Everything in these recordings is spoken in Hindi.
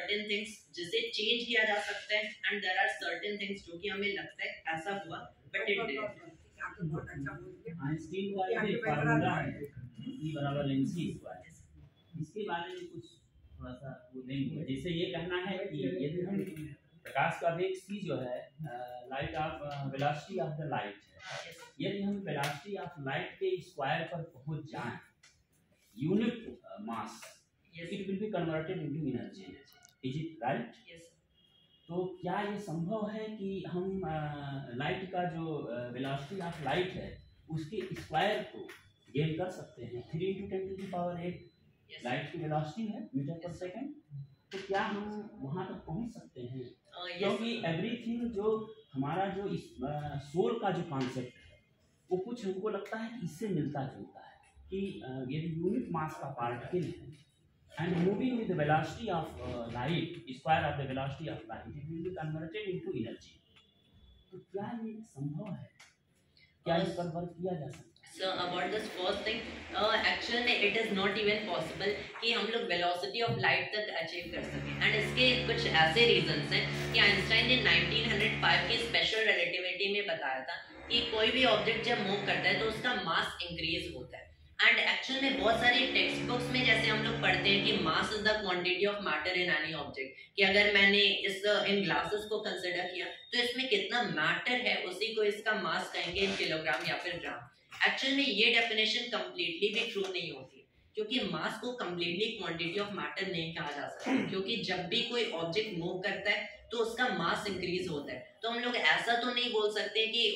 सर्टेन थिंग्स जिसे चेंज किया जा सकता है and there are certain things जो कि हमें लगता है ऐसा हुआ बट इट डिडंट। आइंस्टीन का एक फार्मूला है E बराबर mc स्क्वायर, इसके बारे में कुछ थोड़ा सा वो लेंगे। जैसे ये कहना है कि यदि हम प्रकाश का वेग c जो है light of velocity of the light है, यदि हम वेलोसिटी ऑफ लाइट के स्क्वायर पर पहुंच जाएं unit mass, it will be converted into energy. Is it right? Yes. तो क्या ये संभव है कि हम लाइट का जो वेलोसिटी ऑफ लाइट है उसके स्क्वायर को गेन कर सकते हैं? 3 × 10⁸ लाइट की वेलोसिटी है मीटर पर सेकंड, तो क्या हम वहां तक पहुंच सकते हैं? क्योंकि एवरीथिंग जो हमारा जो इस सोल का जो कॉन्सेप्ट है वो कुछ हमको लगता है कि इससे मिलता जुलता है कि यदि यूनिट मास का पार्टिकल है and moving with the velocity of light, square of the velocity of light, it will be converted into energy. तो क्या ये संभव है? क्या इस पर वर्क किया जा सकता है? So about this first thing, actually में it is not even possible कि हम लोग velocity of light तक achieve कर सकें and इसके कुछ ऐसे reasons हैं कि आइंस्टाइन ने 1905 की special relativity में बताया था कि कोई भी object जब move करता है तो उसका mass increase होता है एंड एक्चुअल में बहुत सारी टेक्स्ट बुक्स में जैसे हम लोग पढ़ते हैं कि mass is the quantity of matter in any object, कि अगर मैंने इस इन ग्लासेस को कंसिडर किया तो इसमें कितना मैटर है उसी को इसका मास कहेंगे इन किलोग्राम या फिर ग्राम। एक्चुअल में ये डेफिनेशन कंप्लीटली भी ट्रू नहीं होती क्योंकि मास को कंप्लीटली क्वांटिटी ऑफ मैटर नहीं कहा जा सकता, क्योंकि जब भी कोई ऑब्जेक्ट मूव करता है तो उसका मास इंक्रीज होता है। तो हम लोग ऐसा तो नहीं बोल सकते कि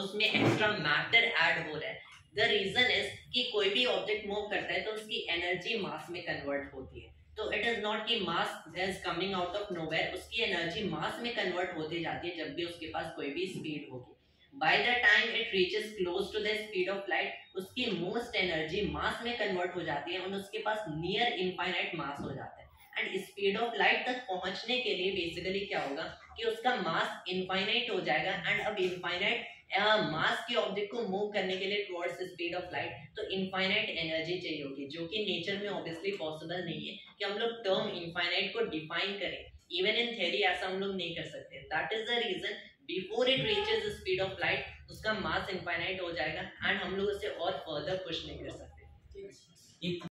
उसमें एक्स्ट्रा मैटर ऐड हो रहा है। द रीजन इज कि कोई भी ऑब्जेक्ट मूव करता है तो उसकी एनर्जी मास में कन्वर्ट होती है। तो इट इज नॉट कि mass is coming out of nowhere, उसकी एनर्जी मास में कन्वर्ट होती जाती है जब भी उसके पास कोई भी स्पीड होगी। By the time it reaches close to the speed of light उसकी मोस्ट एनर्जी मास में कन्वर्ट हो जाती है और उसके पास नियर इनफाइनाइट मास हो जाता है। एंड स्पीड ऑफ लाइट तक पहुंचने के लिए बेसिकली क्या होगा कि उसका मास इनफाइनाइट हो जाएगा एंड अब इनफाइनाइट मास के ऑब्जेक्ट को मूव करने के लिए टुवर्ड्स स्पीड ऑफ लाइट तो इनफाइनाइट एनर्जी चाहिए होगी, जो कि नेचर में ऑब्वियसली पॉसिबल नहीं है कि हम लोग टर्म इनफाइनाइट को डिफाइन करें। इवन इन थ्योरी ऐसा हम लोग नहीं कर सकते। That is the reason before it reaches speed of light उसका मास इनफाइनाइट हो जाएगा एंड हम लोग उसे और फर्दर पुश नहीं कर सकते।